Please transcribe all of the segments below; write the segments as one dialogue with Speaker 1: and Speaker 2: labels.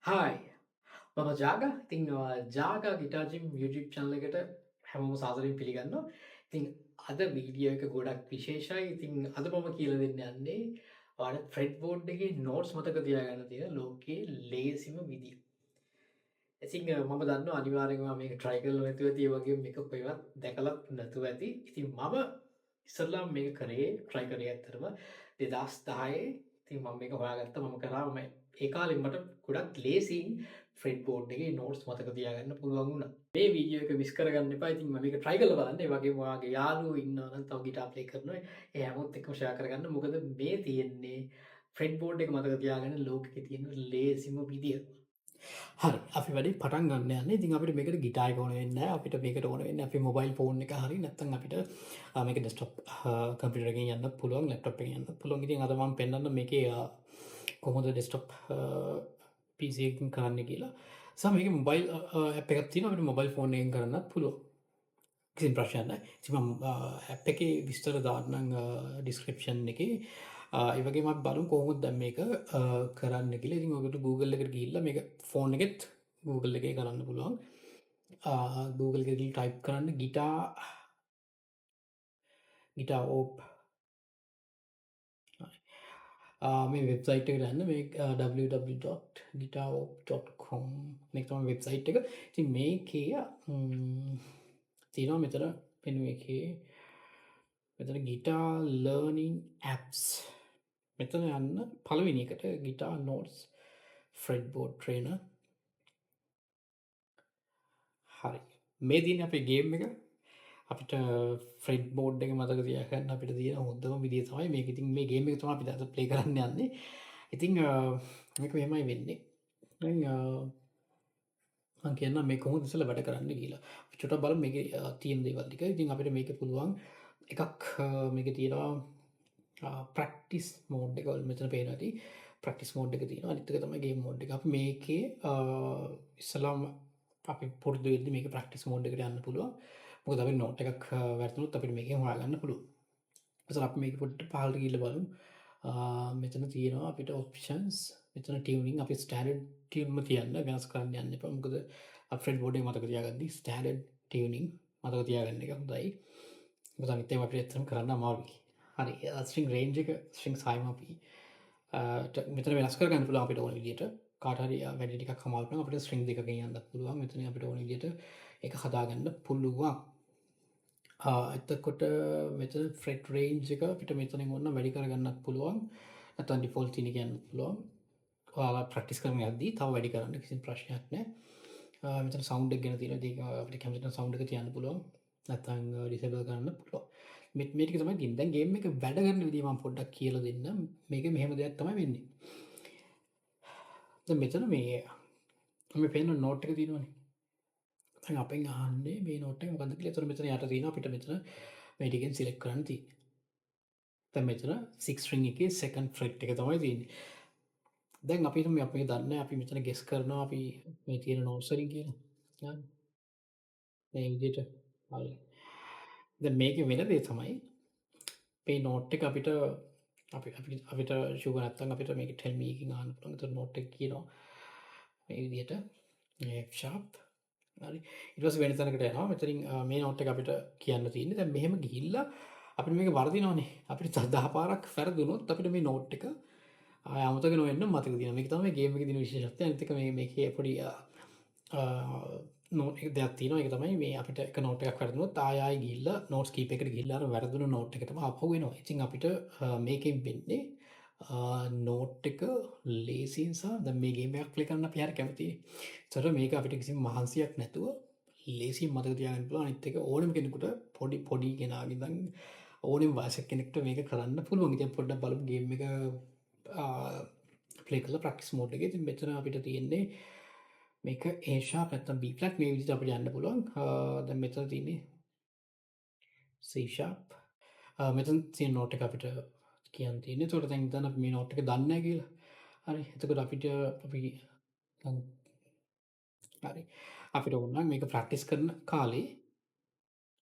Speaker 1: Hi මම ජාග ඉතිං ජාගා ගිටා gym YouTube චැනල එකට හැමෝම සාදරයෙන් පිළිගන්නවා. ඉතින් අද වීඩියෝ එක ගොඩක් විශේෂයි. ඉතින් අද මම කියලා දෙන්න යන්නේ ඔයාලට ෆ්‍රෙඩ් බෝඩ් එකේ නෝට්ස් මතක තියාගන්න තියෙන ලෝකයේ ලේසිම විදිය. ඉතින් මම දන්නවා අනිවාර්යෙන්ම මේක try කරලා නැතුව ඇති. ඒ වගේම මේක කොහෙවත් දැකලත් නැතුව ඇති. ඉතින් මම ඉස්සෙල්ලාම මේක try කරේ ඇත්තටම 2010. ඉතින් මම මේක හොයාගත්තා. මම කරා ඒ කාලේ මට ගොඩක් ලේසියෙන් ෆ්‍රෙඩ් බෝඩ් එකේ නෝට්ස් මතක තියාගන්න පුළුවන් වුණා. මේ වීඩියෝ එක මිස් කරගන්න එපා. ඉතින් මම මේක try කරලා බලන්න. ඒ වගේම ඔයාගේ යාළුවෝ ඉන්නවා නම් තව ගිටාර් ප්ලේ කරනවා. ඒ හැමෝත් එක්කම share කරගන්න. මොකද මේ තියෙන්නේ ෆ්‍රෙඩ් බෝඩ් එක මතක තියාගන්න ලෝකෙේ තියෙන ලේසිම විදිය. හරි අපි වැඩි පටන් ගන්න යන්නේ. ඉතින් අපිට මේකට ගිටාර් එක ඕන වෙන්නේ නැහැ. අපිට මේකට ඕන වෙන්නේ අපේ මොබයිල් ෆෝන් එක හරි නැත්නම් අපිට මේක ඩෙස්ක්ටොප් කම්පියුටර් එකකින් යන්නත් පුළුවන්, ලැප්ටොප් එකකින් යන්නත් පුළුවන්. ඉතින් අද මම පෙන්නන්න මේකේ කොහොමද ඩෙස්ක්ටොප් PC එකකින් කරන්න කියලා. සහ මේකේ මොබයිල් ඇප් එකක් තියෙනවා. අපිට මොබයිල් ෆෝන් එකකින් කරන්නත් පුළුවන්. කිසිම ප්‍රශ්නයක් නැහැ. ඉතින් මම ඇප් එකේ විස්තර දාන්නම් ඩිස්ක්‍රිප්ෂන් එකේ. ඒ වගේම අපි බලමු කොහොමද දැන් මේක කරන්න කියලා. ඉතින් ඔයගොල්ලෝ Google එකට ගිහිල්ලා මේක ෆෝන් එකෙත් Google එකේ කරන්න පුළුවන්. Google එකේ ගිහින් ටයිප් කරන්න ගිටාර් ඕප්. මේ වෙබ්සයිට් එකට යන්න. මේ www.guitarop.com මේක තමයි වෙබ්සයිට් එක. ඉතින් මේකේ තියෙනවා මෙතන මෙනු එකේ මෙතන ගිටාර් ලර්නින් ඇප්ස්. මෙතන යන්න පළවෙනි එකට ගිටාර් නෝට්ස් ෆ්‍රෙඩ් බෝඩ් ට්‍රේනර්. හරි. මේ තියෙන්නේ අපේ ගේම් එක. අපිට ෆ්‍රෙඩ් බෝඩ් එක මතක තියාගන්න අපිට තියෙන හොඳම විදිය තමයි මේක. ඉතින් මේ ගේම් එක තමයි අපි අද ප්ලේ කරන්න යන්නේ. ඉතින් මේක මෙහෙමයි වෙන්නේ. දැන් මම කියන්නම් මේ කොහොමද ඉස්සෙල්ලා වැඩ කරන්න කියලා. අපි චුට්ටක් බලමු මේකේ තියෙන දේවල් ටික. ඉතින් අපිට මේකේ පුළුවන් එකක් මේකේ තියෙනවා ප්‍රැක්ටිස් මෝඩ් එක. ඔයාලා මෙතන පේනවා ඇති. ප්‍රැක්ටිස් මෝඩ් එක තියෙනවා. අනිත් එක තමයි ගේම් මෝඩ් එක. අපි මේකේ ඉස්සෙල්ලාම අපි පුරුදු වෙද්දි මේක ප්‍රැක්ටිස් මෝඩ් එකට යන්න පුළුවන්. මොකද අපිට නෝට් එකක් වැරදුනොත් අපිට මේකෙන් හොයාගන්න පුළුවන්. ඉතින් අපි මේක පොඩ්ඩක් පහළට ගිහිල්ලා බලමු. මෙතන තියෙනවා අපිට ඔප්ෂන්ස්. මෙතන ටියුනින් අපි ස්ටෑන්ඩඩ් ටියුන්ම තියන්න වෙනස් කරන්න යන්න එපා. මොකද අපි ෆ්‍රෙඩ් බෝඩ් එක මතක තියාගද්දි ස්ටෑන්ඩඩ් ටියුනින් මතක තියාගන්න එක හොඳයි. මොකද අනිත් ඒවා අපිට ඇත්තටම කරන්න අමාරුයි. හරි. ස්ට්‍රින්ග් රේන්ජ් එක ස්ට්‍රින්ග් සයිම අපි මෙතන වෙනස් කරගන්න පුළුවන් අපිට ඕන විදිහට. කාට හරි වැඩි ටිකක් අමාරු නම් අපිට ස්ට්‍රින්ග් දෙකකින් යන්නත් පුළුවන්. මෙතන අපිට ඕන විදිහට ඒක හදාගන්න පුළුවන්. එතකොට මෙතන ෆ්‍රෙඩ් රේන්ජ් එක අපිට මෙතනින් ඔන්න වැඩි කරගන්නත් පුළුවන්. නැත්නම් ඩිෆෝල්ට් තියෙන කියන්නත් පුළුවන්. ඔයාලා ප්‍රැක්ටිස් කරන යද්දී තව වැඩි කරන්න කිසිම ප්‍රශ්නයක් නැහැ. මෙතන සවුන්ඩ් එක ගැන තියෙනවා. ඒක අපිට කැමති නම් සවුන්ඩ් එක තියන්න පුළුවන්. නැත්නම් ඩිසේබල් කරන්න පුළුවන්. මේ ටික තමයි තියෙන්නේ. දැන් ගේම් එක වැඩ කරන විදිහ මම පොඩ්ඩක් කියලා දෙන්නම්. මේක මෙහෙම දෙයක් තමයි වෙන්නේ. දැන් මෙතන මේ පේන නෝට් එක තියෙනවනේ. දැන් අපෙන් අහන්නේ මේ නෝට් එක මොකද්ද කියලා. ඒතර මෙතන යට තියෙනවා අපිට මෙතන මේ ටිකෙන් සිලෙක්ට් කරන්න තියෙන්නේ. දැන් මෙතන 6 string එකේ second fret එක තමයි තියෙන්නේ. දැන් අපි හිතමු අපි දන්නේ අපි මෙතන ගෙස් කරනවා අපි මේ තියෙන නෝට්ස් වලින් කියලා. මේ විදිහට හරි. දැන් මේකේ වෙන දේ තමයි මේ නෝට් එක අපිට අපිට ෂුවර් නැත්නම් අපිට මේක tell me එකකින් අහන්න පුළුවන්. ඒතර නෝට් එක කියනවා මේ විදිහට F sharp හරි. ඊට පස්සේ වෙන තැනකට යනවා. මෙතනින් මේ නෝට් එක අපිට කියන්න තියෙන්නේ. දැන් මෙහෙම ගිහිල්ලා අපිට මේක වර්ධිනවනේ. අපිට 10 පාරක් වැරදුනොත් අපිට මේ නෝට් එක ආය අමතක නොවෙන්න මතක තියෙනවා. මේක තමයි ගේම් එකේ තියෙන විශේෂත්වය. අනිත් එක මේකේ පොඩි නෝට් එක දෙයක් තියෙනවා. ඒක තමයි මේ අපිට එක නෝට් එකක් වැරදුනොත් ආයෙ ගිහිල්ලා නෝට්ස් කීප් එකට ගිහිල්ලා අර වැරදුන නෝට් එකටම ආපහු එනවා. ඉතින් අපිට මේකෙන් වෙන්නේ නෝට් එක ලේසියෙන් සහ දැන් මේ ගේම් එකක් ප්ලේ කරන්න අපි හරි කැමතියි. ඒතර මේක අපිට කිසිම මහන්සියක් නැතුව ලේසියෙන් මතක තියාගන්න පුළුවන්. අනිත් එක ඕනම කෙනෙකුට පොඩි කෙනාගේ ඉඳන් ඕනම වයසක කෙනෙක්ට මේක කරන්න පුළුවන්. ඉතින් පොඩ්ඩක් බලමු ගේම් එක ප්ලේ කරලා ප්‍රැක්ටිස් මෝඩ් එකේ. ඉතින් මෙතන අපිට තියෙන්නේ මේක A sharp නැත්නම් B flat මේ විදිහට අපිට යන්න පුළුවන්. දැන් මෙතන තියෙන්නේ C sharp. මෙතන තියෙන නෝට් එක අපිට කියන්න තියෙන්නේ. ඒතකොට දැන් හිතන්න අපි මේ නෝට් එක දන්නේ නැහැ කියලා. හරි. එතකොට අපි හරි. අපිට ඕන නම් මේක ප්‍රැක්ටිස් කරන කාලේ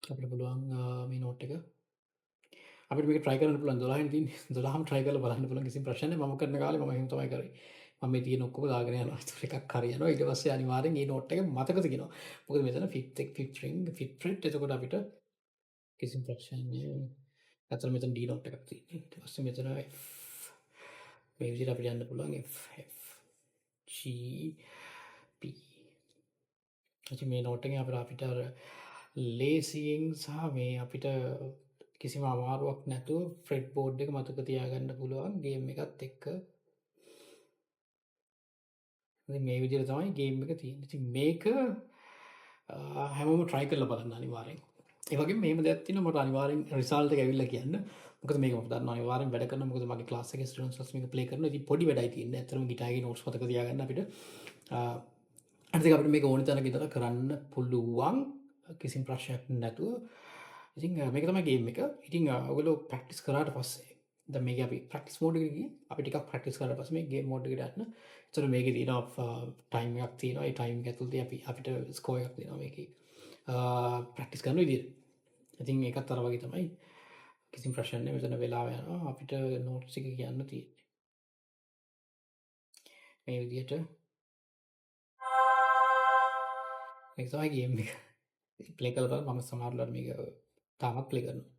Speaker 1: අපිට පුළුවන් මේ නෝට් එක අපිට මේක try කරන්න පුළුවන් 12 වෙනි තියෙන්නේ. 12ම try කරලා බලන්න පුළුවන් කිසිම ප්‍රශ්නයක් නැහැ. මම කරන කාලේ මම එහෙම තමයි කරේ. මම මේ තියෙන ඔක්කොම දාගෙන යනවා. ඒතකොට එකක් හරියනවා. ඊට පස්සේ අනිවාර්යෙන් මේ නෝට් එක මතක තියෙනවා. මොකද මෙතන ෆිෆ්ත් රින් ෆිෆ්ත් ෆ්‍රෙට්. එතකොට අපිට කිසිම ප්‍රශ්නයක් නෑ. ඇත්තට මෙතන D නෝට් එකක් තියෙන්නේ. ඊට පස්සේ මෙතන F මේ විදිහට අපිට යන්න පුළුවන් F G P. ඉතින් මේ නෝට් එකෙන් අපිට අර ලේසියෙන් සහ මේ අපිට කිසිම අමාරුවක් නැතුව ෆ්‍රෙඩ් බෝඩ් එක මතක තියාගන්න පුළුවන් ගේම් එකත් එක්ක. ඉතින් මේ විදිහට තමයි ගේම් එක තියෙන්නේ. ඉතින් මේක හැමෝම try කරලා බලන්න අනිවාර්යෙන්. ඒ වගේම මෙහෙම දෙයක් තියෙනවා මට අනිවාර්යෙන් රිසල්ට් එක ඇවිල්ලා කියන්න. මොකද මේක මම දන්නවා අනිවාර්යෙන් වැඩ කරනවා. මොකද මගේ ක්ලාස් එකේ ස්ටුඩන්ට්ස්ලා මේක ප්ලේ කරනවා. ඉතින් පොඩි වැඩයි තියෙන්නේ. ඇත්තටම ගිටාරේ නෝට්ස් මතක තියාගන්න අපිට. අනිත් එක අපිට මේක ඕන තැනක ඉඳලා කරන්න පුළුවන්. කිසිම ප්‍රශ්නයක් නැතුව. ඉතින් මේක තමයි ගේම් එක. ඉතින් ඔයගොල්ලෝ ප්‍රැක්ටිස් කරාට පස්සේ දැන් මේක අපි ප්‍රැක්ටිස් මෝඩ් එකට ගියේ. අපි ටිකක් ප්‍රැක්ටිස් කරාට පස්සේ මේ ගේම් මෝඩ් එකට යන්න. ඒතර මේකේ තියෙනවා ටයිම් එකක් තියෙනවා. ඒ ටයිම් එක ඇතුළතදී අපිට ස්කෝර් එකක් දෙනවා මේකේ. ප්‍රැක්ටිස් කරන විදිහට. ඉතින් ඒකත් අර වගේ තමයි. කිසිම ප්‍රශ්න නැහැ. මෙතන වෙලාව යනවා. අපිට නෝට්ස් එක කියන්න තියෙන්නේ. මේ විදිහට මේක තමයි ගේම් එක. ප්ලේ කරලා බලන්න. මම සමහරවිට මේක තාමත් ප්ලේ කරනවා.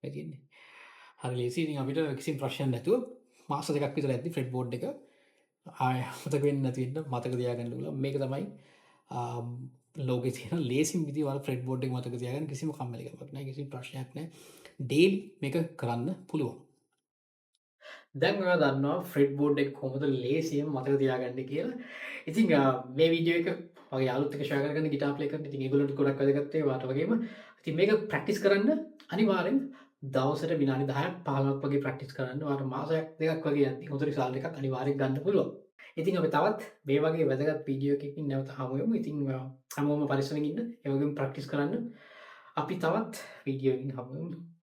Speaker 1: මේ තියෙන්නේ. හරි ලේසි. ඉතින් අපිට කිසිම ප්‍රශ්නයක් නැතුව මාස දෙකක් විතර ඇද්දි ෆ්‍රෙඩ් බෝඩ් එක ආය මතක වෙන්නේ නැති වෙන්න මතක තියාගන්න පුළුවන්. මේක තමයි ලෝකේ තියෙන ලේසිම විදිය වල ෆ්‍රෙඩ් බෝඩ් එක මතක තියාගන්න කිසිම කම්මැලිකමක් නැහැ. කිසිම ප්‍රශ්නයක් නැහැ. ඩේලි මේක කරන්න පුළුවන්. දැන් ඔයා දන්නවා ෆ්‍රෙඩ් බෝඩ් එක කොහොමද ලේසියෙන් මතක තියාගන්නේ කියලා. ඉතින් මේ වීඩියෝ එක මගේ යාළුවොත් එක්ක ෂෙයා කරගන්න ගිටාර් ප්ලේ කරන. ඉතින් ඒගොල්ලන්ට ගොඩක් වැදගත් ඒ වාට වගේම. ඉතින් මේක ප්‍රැක්ටිස් කරන්න අනිවාර්යෙන් දවසට විනාඩි 10ක් 15ක් වගේ ප්‍රැක්ටිස් කරන්න. ඔයාලට මාසයක් දෙකක් වගේ යද්දි හොඳ රිසල්ට් එකක් අනිවාර්යෙන් ගන්න පුළුවන්. ඉතින් අපි තවත් මේ වගේ වැදගත් වීඩියෝ එකකින් නැවත හමු වෙමු. ඉතින් හැමෝම පරිස්සමෙන් ඉන්න. ඒ වගේම ප්‍රැක්ටිස් කරන්න. අපි තවත් වීඩියෝ එකකින් හමු වෙමු.